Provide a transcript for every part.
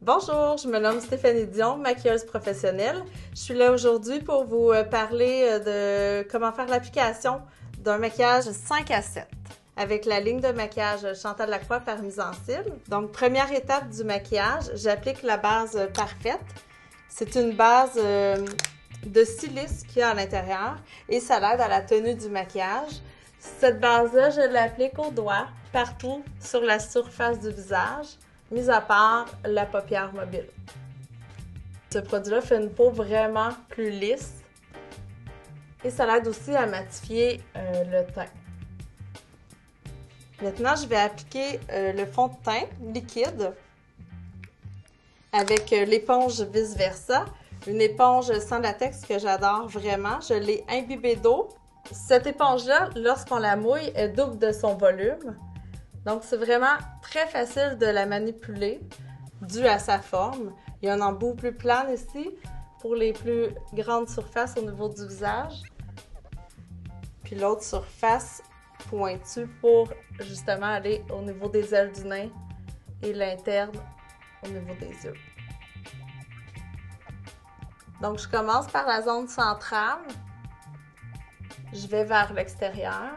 Bonjour, je me nomme Stéphanie Dion, maquilleuse professionnelle. Je suis là aujourd'hui pour vous parler de comment faire l'application d'un maquillage 5 à 7 avec la ligne de maquillage Chantal Lacroix par Mise en Cils. Donc, première étape du maquillage, j'applique la base parfaite. C'est une base de silice qu'il y a à l'intérieur et ça l'aide à la tenue du maquillage. Cette base-là, je l'applique au doigt, partout sur la surface du visage, mis à part la paupière mobile. Ce produit-là fait une peau vraiment plus lisse et ça l'aide aussi à matifier le teint. Maintenant, je vais appliquer le fond de teint liquide avec l'éponge Vice Versa, une éponge sans latex que j'adore vraiment. Je l'ai imbibée d'eau. Cette éponge-là, lorsqu'on la mouille, elle double de son volume. Donc, c'est vraiment très facile de la manipuler dû à sa forme. Il y a un embout plus plane ici pour les plus grandes surfaces au niveau du visage. Puis l'autre surface pointue pour justement aller au niveau des ailes du nez et l'interne au niveau des yeux. Donc, je commence par la zone centrale. Je vais vers l'extérieur.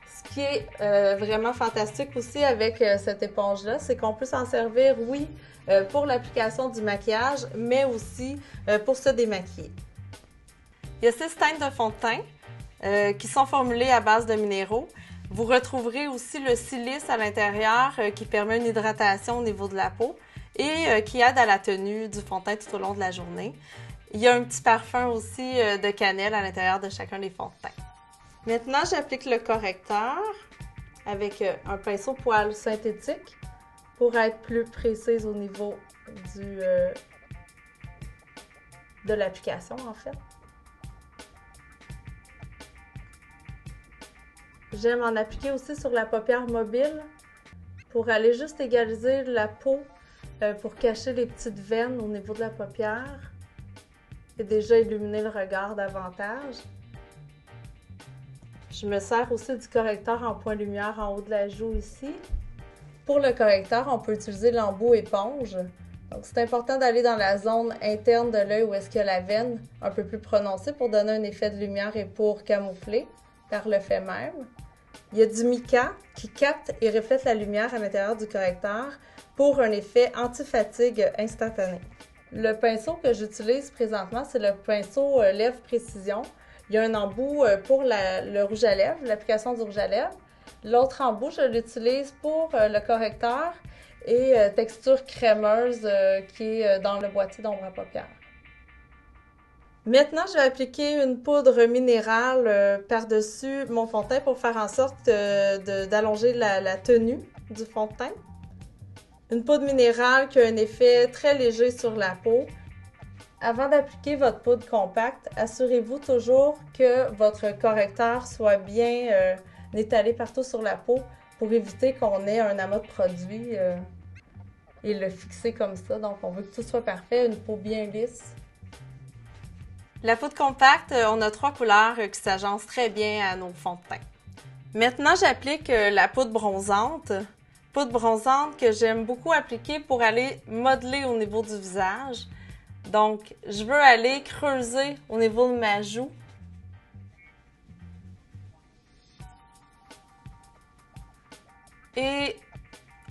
Ce qui est vraiment fantastique aussi avec cette éponge-là, c'est qu'on peut s'en servir, oui, pour l'application du maquillage, mais aussi pour se démaquiller. Il y a 6 teintes de fond de teint qui sont formulées à base de minéraux. Vous retrouverez aussi le silice à l'intérieur qui permet une hydratation au niveau de la peau et qui aide à la tenue du fond de teint tout au long de la journée. Il y a un petit parfum aussi de cannelle à l'intérieur de chacun des fonds de teint. Maintenant, j'applique le correcteur avec un pinceau poil synthétique pour être plus précise au niveau de l'application, en fait. J'aime en appliquer aussi sur la paupière mobile pour aller juste égaliser la peau pour cacher les petites veines au niveau de la paupière et déjà illuminer le regard davantage. Je me sers aussi du correcteur en point lumière en haut de la joue ici. Pour le correcteur, on peut utiliser l'embout éponge. Donc, c'est important d'aller dans la zone interne de l'œil où est-ce qu'il y a la veine un peu plus prononcée pour donner un effet de lumière et pour camoufler par le fait même. Il y a du mica qui capte et reflète la lumière à l'intérieur du correcteur pour un effet anti-fatigue instantané. Le pinceau que j'utilise présentement, c'est le pinceau Lèvres Précision. Il y a un embout pour le rouge à lèvres, l'application du rouge à lèvres. L'autre embout, je l'utilise pour le correcteur et texture crémeuse qui est dans le boîtier d'ombre à paupières. Maintenant, je vais appliquer une poudre minérale par-dessus mon fond de teint pour faire en sorte d'allonger la tenue du fond de teint. Une poudre minérale qui a un effet très léger sur la peau. Avant d'appliquer votre poudre compacte, assurez-vous toujours que votre correcteur soit bien étalé partout sur la peau pour éviter qu'on ait un amas de produit et le fixer comme ça. Donc, on veut que tout soit parfait, une peau bien lisse. La poudre compacte, on a 3 couleurs qui s'agencent très bien à nos fonds de teint. Maintenant, j'applique la poudre bronzante. Poudre bronzante que j'aime beaucoup appliquer pour aller modeler au niveau du visage. Donc, je veux aller creuser au niveau de ma joue. Et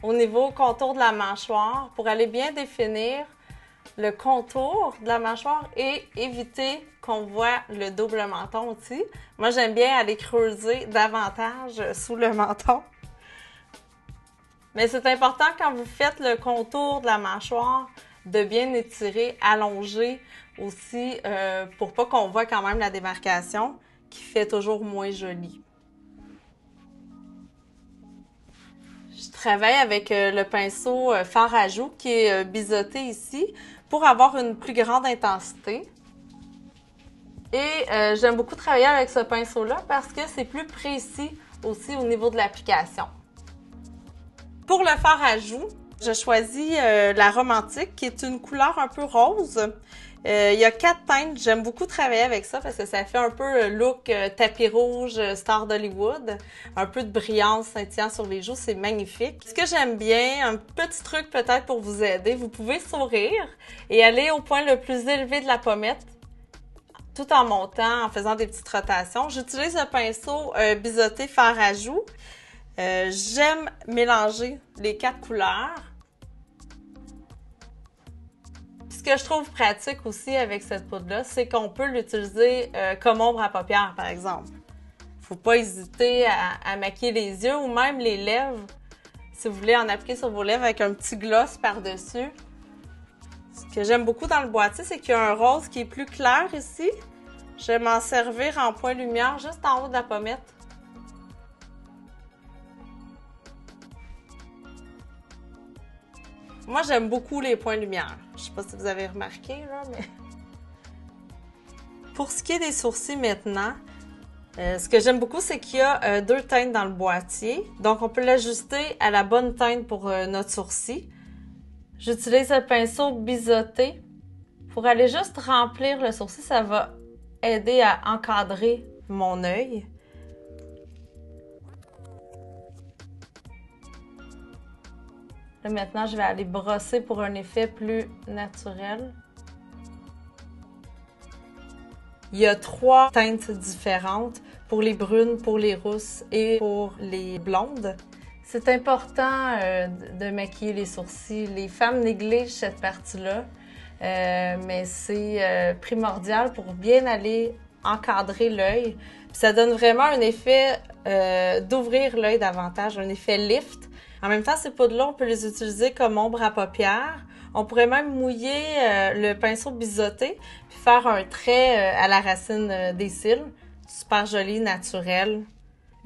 au niveau contour de la mâchoire pour aller bien définir le contour de la mâchoire et éviter qu'on voit le double menton aussi. Moi, j'aime bien aller creuser davantage sous le menton. Mais c'est important quand vous faites le contour de la mâchoire de bien étirer, allonger aussi pour pas qu'on voit quand même la démarcation qui fait toujours moins joli. Je travaille avec le pinceau fard à joues qui est biseauté ici pour avoir une plus grande intensité. Et j'aime beaucoup travailler avec ce pinceau-là parce que c'est plus précis aussi au niveau de l'application. Pour le fard à joues, Je choisis la romantique, qui est une couleur un peu rose. Il y a 4 teintes. J'aime beaucoup travailler avec ça parce que ça fait un peu look tapis rouge, star d'Hollywood. Un peu de brillance scintillant sur les joues, c'est magnifique. Ce que j'aime bien, un petit truc peut-être pour vous aider, vous pouvez sourire et aller au point le plus élevé de la pommette tout en montant, en faisant des petites rotations. J'utilise le pinceau biseauté fer à joues. J'aime mélanger les 4 couleurs. Ce que je trouve pratique aussi avec cette poudre-là, c'est qu'on peut l'utiliser comme ombre à paupières, par exemple. Faut pas hésiter à maquiller les yeux ou même les lèvres. Si vous voulez en appliquer sur vos lèvres avec un petit gloss par-dessus. Ce que j'aime beaucoup dans le boîtier, c'est qu'il y a un rose qui est plus clair ici. Je vais m'en servir en point lumière juste en haut de la pommette. Moi, j'aime beaucoup les points lumière. Je sais pas si vous avez remarqué, là, mais... Pour ce qui est des sourcils maintenant, ce que j'aime beaucoup, c'est qu'il y a 2 teintes dans le boîtier. Donc, on peut l'ajuster à la bonne teinte pour notre sourcil. J'utilise le pinceau biseauté pour aller juste remplir le sourcil. Ça va aider à encadrer mon œil. Là, maintenant, je vais aller brosser pour un effet plus naturel. Il y a 3 teintes différentes pour les brunes, pour les rousses et pour les blondes. C'est important de maquiller les sourcils. Les femmes négligent cette partie-là, mais c'est primordial pour bien aller encadrer l'œil. Ça donne vraiment un effet d'ouvrir l'œil davantage, un effet lift. En même temps, ces poudres-là, on peut les utiliser comme ombre à paupières. On pourrait même mouiller le pinceau biseauté puis faire un trait à la racine des cils. Super joli, naturel.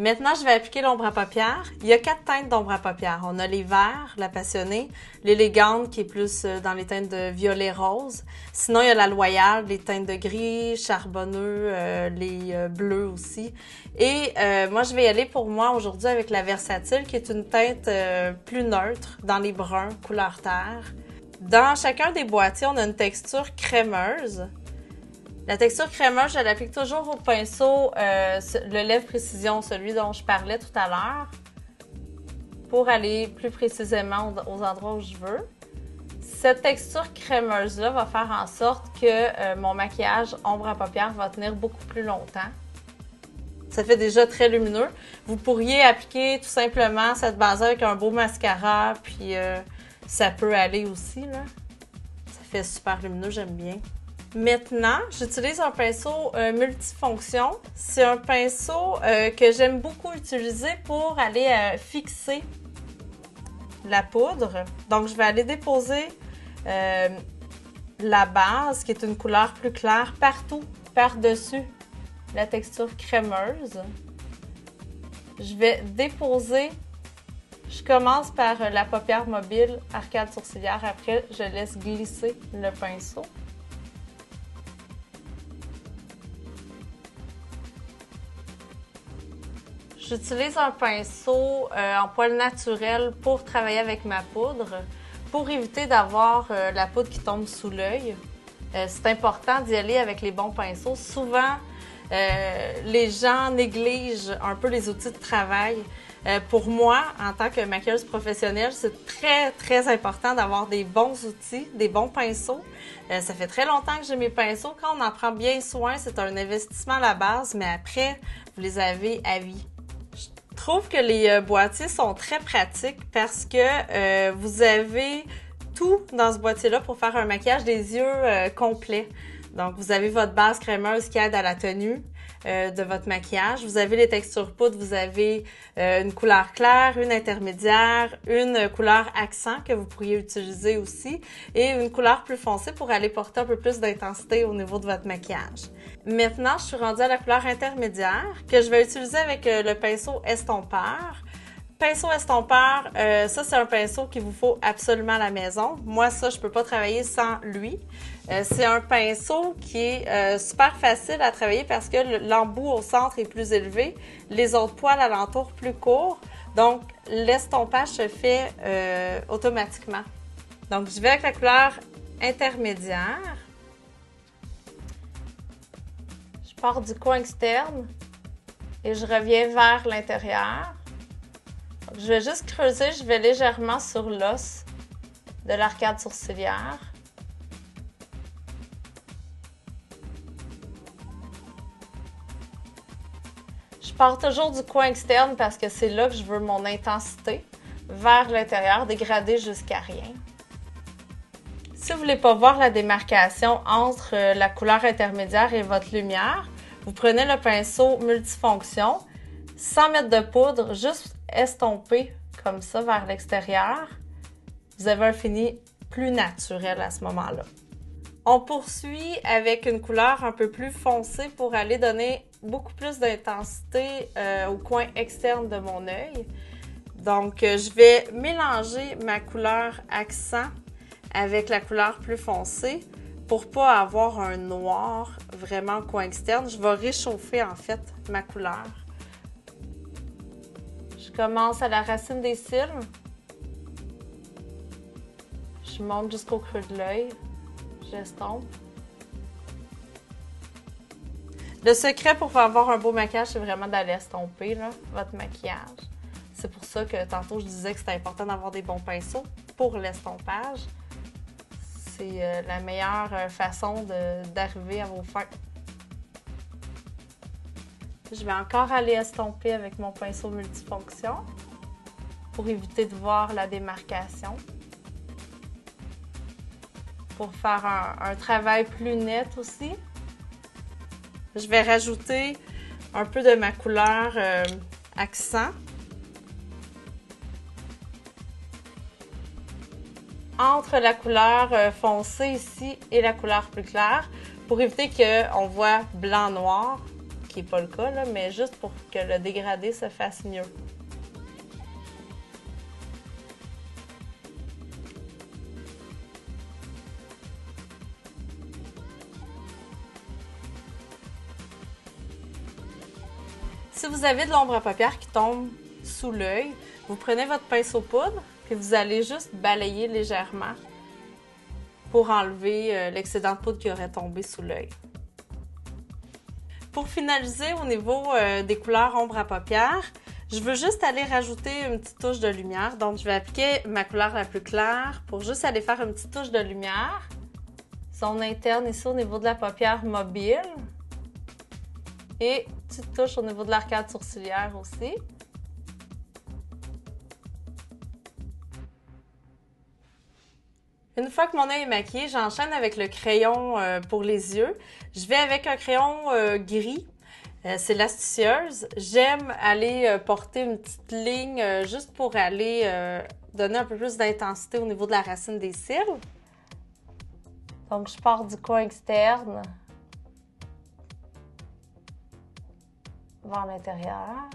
Maintenant, je vais appliquer l'ombre à paupières. Il y a 4 teintes d'ombre à paupières. On a les verts, la passionnée, l'élégante qui est plus dans les teintes de violet-rose. Sinon, il y a la loyale, les teintes de gris, charbonneux, les bleus aussi. Et moi, je vais y aller pour moi aujourd'hui avec la versatile qui est une teinte plus neutre dans les bruns, couleur terre. Dans chacun des boîtiers, on a une texture crémeuse. La texture crémeuse, je l'applique toujours au pinceau, le lèvre précision, celui dont je parlais tout à l'heure, pour aller plus précisément aux endroits où je veux. Cette texture crémeuse-là va faire en sorte que mon maquillage ombre à paupières va tenir beaucoup plus longtemps. Ça fait déjà très lumineux. Vous pourriez appliquer tout simplement cette base avec un beau mascara, puis ça peut aller aussi, là. Ça fait super lumineux, j'aime bien. Maintenant, j'utilise un pinceau multifonction. C'est un pinceau que j'aime beaucoup utiliser pour aller fixer la poudre. Donc, je vais aller déposer la base, qui est une couleur plus claire, partout par-dessus la texture crémeuse. Je vais déposer, je commence par la paupière mobile, arcade sourcilière. Après, je laisse glisser le pinceau. J'utilise un pinceau en poil naturel pour travailler avec ma poudre, pour éviter d'avoir la poudre qui tombe sous l'œil. C'est important d'y aller avec les bons pinceaux. Souvent, les gens négligent un peu les outils de travail. Pour moi, en tant que maquilleuse professionnelle, c'est très, très important d'avoir des bons outils, des bons pinceaux. Ça fait très longtemps que j'ai mes pinceaux. Quand on en prend bien soin, c'est un investissement à la base, mais après, vous les avez à vie. Je trouve que les boîtiers sont très pratiques parce que vous avez tout dans ce boîtier-là pour faire un maquillage des yeux complet. Donc, vous avez votre base crémeuse qui aide à la tenue de votre maquillage. Vous avez les textures poudre, vous avez une couleur claire, une intermédiaire, une couleur accent que vous pourriez utiliser aussi et une couleur plus foncée pour aller porter un peu plus d'intensité au niveau de votre maquillage. Maintenant, je suis rendue à la couleur intermédiaire que je vais utiliser avec le pinceau estompeur. Pinceau estompeur, ça c'est un pinceau qu'il vous faut absolument à la maison. Moi, ça, je peux pas travailler sans lui. C'est un pinceau qui est super facile à travailler parce que l'embout au centre est plus élevé, les autres poils alentour plus courts. Donc, l'estompage se fait automatiquement. Donc, je vais avec la couleur intermédiaire. Je pars du coin externe et je reviens vers l'intérieur. Je vais juste creuser, je vais légèrement sur l'os de l'arcade sourcilière. Je pars toujours du coin externe parce que c'est là que je veux mon intensité, vers l'intérieur, dégradée jusqu'à rien. Si vous ne voulez pas voir la démarcation entre la couleur intermédiaire et votre lumière, vous prenez le pinceau multifonction, sans mettre de poudre, juste estomper comme ça vers l'extérieur. Vous avez un fini plus naturel à ce moment-là. On poursuit avec une couleur un peu plus foncée pour aller donner beaucoup plus d'intensité au coin externe de mon œil. Donc, je vais mélanger ma couleur accent avec la couleur plus foncée pour ne pas avoir un noir vraiment au coin externe. Je vais réchauffer en fait ma couleur. Je commence à la racine des cils. Je monte jusqu'au creux de l'œil. J'estompe. Le secret pour avoir un beau maquillage, c'est vraiment d'aller estomper là, votre maquillage. C'est pour ça que tantôt je disais que c'était important d'avoir des bons pinceaux pour l'estompage. C'est la meilleure façon d'arriver à vos fins. Je vais encore aller estomper avec mon pinceau multifonction pour éviter de voir la démarcation. Pour faire un travail plus net aussi. Je vais rajouter un peu de ma couleur accent. Entre la couleur foncée ici et la couleur plus claire pour éviter qu'on voit blanc-noir, qui n'est pas le cas, là, mais juste pour que le dégradé se fasse mieux. Si vous avez de l'ombre à paupières qui tombe sous l'œil, vous prenez votre pinceau poudre et vous allez juste balayer légèrement pour enlever l'excédent de poudre qui aurait tombé sous l'œil. Pour finaliser au niveau des couleurs ombre à paupières, je veux juste aller rajouter une petite touche de lumière. Donc, je vais appliquer ma couleur la plus claire pour juste aller faire une petite touche de lumière. Zone interne ici au niveau de la paupière mobile. Et petite touche au niveau de l'arcade sourcilière aussi. Une fois que mon œil est maquillé, j'enchaîne avec le crayon pour les yeux. Je vais avec un crayon gris. C'est l'astucieuse. J'aime aller porter une petite ligne juste pour aller donner un peu plus d'intensité au niveau de la racine des cils. Donc, je pars du coin externe vers l'intérieur.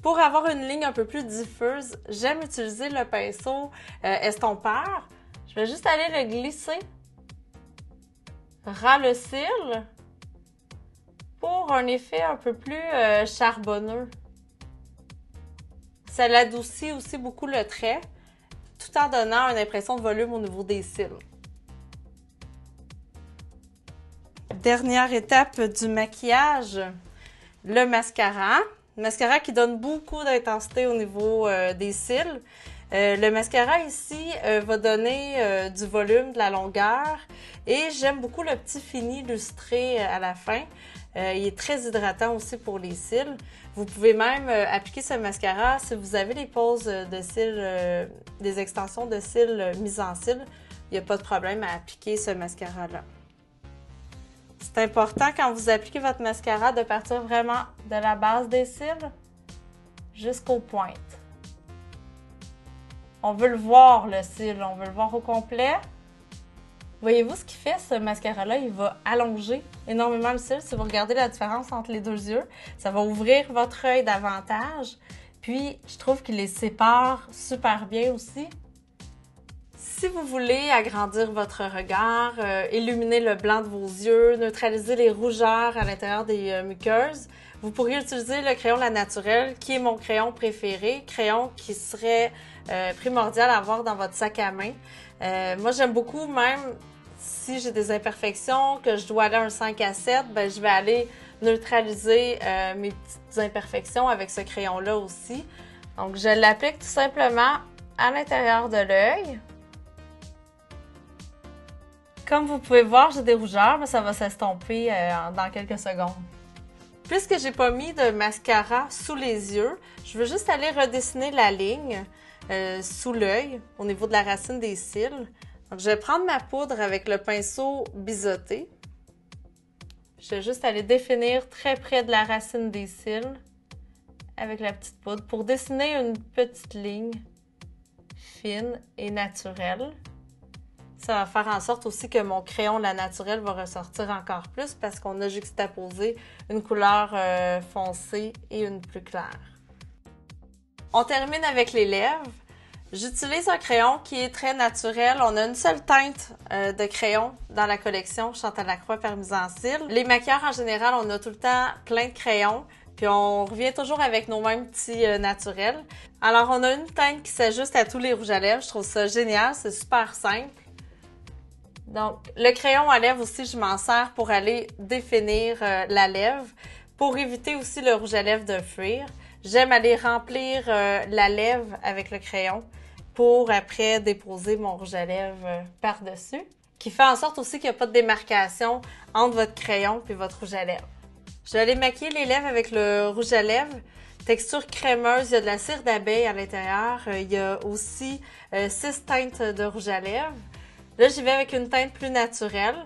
Pour avoir une ligne un peu plus diffuse, j'aime utiliser le pinceau estompeur. Je vais juste aller le glisser ras le cil pour un effet un peu plus charbonneux. Ça l'adoucit aussi beaucoup le trait, tout en donnant une impression de volume au niveau des cils. Dernière étape du maquillage, le mascara. Le mascara qui donne beaucoup d'intensité au niveau des cils. Le mascara ici va donner du volume, de la longueur et j'aime beaucoup le petit fini lustré à la fin. Il est très hydratant aussi pour les cils. Vous pouvez même appliquer ce mascara si vous avez des poses de cils, des extensions de cils mises en cils. Il n'y a pas de problème à appliquer ce mascara-là. C'est important quand vous appliquez votre mascara de partir vraiment de la base des cils jusqu'aux pointes. On veut le voir, le cil, on veut le voir au complet. Voyez-vous ce qu'il fait, ce mascara-là? Il va allonger énormément le cil. Si vous regardez la différence entre les deux yeux, ça va ouvrir votre œil davantage. Puis, je trouve qu'il les sépare super bien aussi. Si vous voulez agrandir votre regard, illuminer le blanc de vos yeux, neutraliser les rougeurs à l'intérieur des muqueuses, vous pourriez utiliser le crayon La Naturelle, qui est mon crayon préféré, crayon qui serait primordial à avoir dans votre sac à main. Moi, j'aime beaucoup, même si j'ai des imperfections, que je dois aller à un 5 à 7, ben, je vais aller neutraliser mes petites imperfections avec ce crayon-là aussi. Donc, je l'applique tout simplement à l'intérieur de l'œil. Comme vous pouvez voir, j'ai des rougeurs, mais ça va s'estomper dans quelques secondes. Puisque j'ai pas mis de mascara sous les yeux, je veux juste aller redessiner la ligne sous l'œil, au niveau de la racine des cils. Donc, je vais prendre ma poudre avec le pinceau biseauté. Je vais juste aller définir très près de la racine des cils avec la petite poudre pour dessiner une petite ligne fine et naturelle. Ça va faire en sorte aussi que mon crayon La Naturelle va ressortir encore plus parce qu'on a juxtaposé une couleur foncée et une plus claire. On termine avec les lèvres. J'utilise un crayon qui est très naturel. On a une seule teinte de crayon dans la collection Chantal Lacroix par Mise en Cils. Les maquilleurs, en général, on a tout le temps plein de crayons. Puis on revient toujours avec nos mêmes petits naturels. Alors, on a une teinte qui s'ajuste à tous les rouges à lèvres. Je trouve ça génial. C'est super simple. Donc, le crayon à lèvres aussi, je m'en sers pour aller définir la lèvre, pour éviter aussi le rouge à lèvres de fuir. J'aime aller remplir la lèvre avec le crayon pour après déposer mon rouge à lèvres par-dessus, qui fait en sorte aussi qu'il n'y a pas de démarcation entre votre crayon et votre rouge à lèvres. Je vais aller maquiller les lèvres avec le rouge à lèvres. Texture crémeuse, il y a de la cire d'abeille à l'intérieur. Il y a aussi 6 teintes de rouge à lèvres. Là, j'y vais avec une teinte plus naturelle,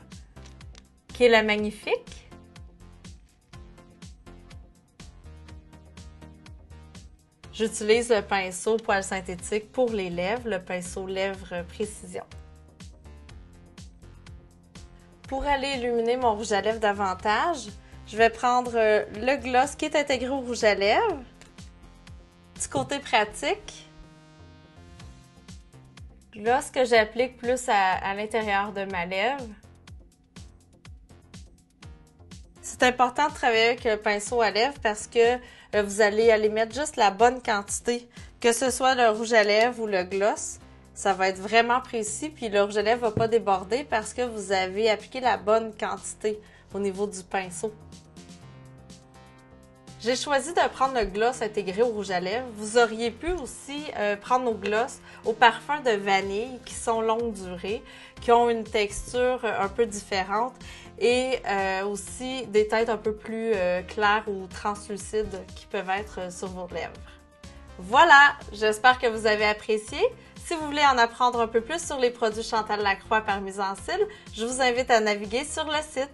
qui est la Magnifique. J'utilise le pinceau poil synthétique pour les lèvres, le pinceau Lèvres Précision. Pour aller illuminer mon rouge à lèvres davantage, je vais prendre le gloss qui est intégré au rouge à lèvres. Du côté pratique, gloss que j'applique plus à l'intérieur de ma lèvre. C'est important de travailler avec le pinceau à lèvres parce que vous allez aller mettre juste la bonne quantité, que ce soit le rouge à lèvres ou le gloss. Ça va être vraiment précis, puis le rouge à lèvres ne va pas déborder parce que vous avez appliqué la bonne quantité au niveau du pinceau. J'ai choisi de prendre le gloss intégré au rouge à lèvres. Vous auriez pu aussi prendre nos gloss au parfum de vanille qui sont longue durée, qui ont une texture un peu différente et aussi des teintes un peu plus claires ou translucides qui peuvent être sur vos lèvres. Voilà, j'espère que vous avez apprécié. Si vous voulez en apprendre un peu plus sur les produits Chantal Lacroix par Mise en Cils, je vous invite à naviguer sur le site.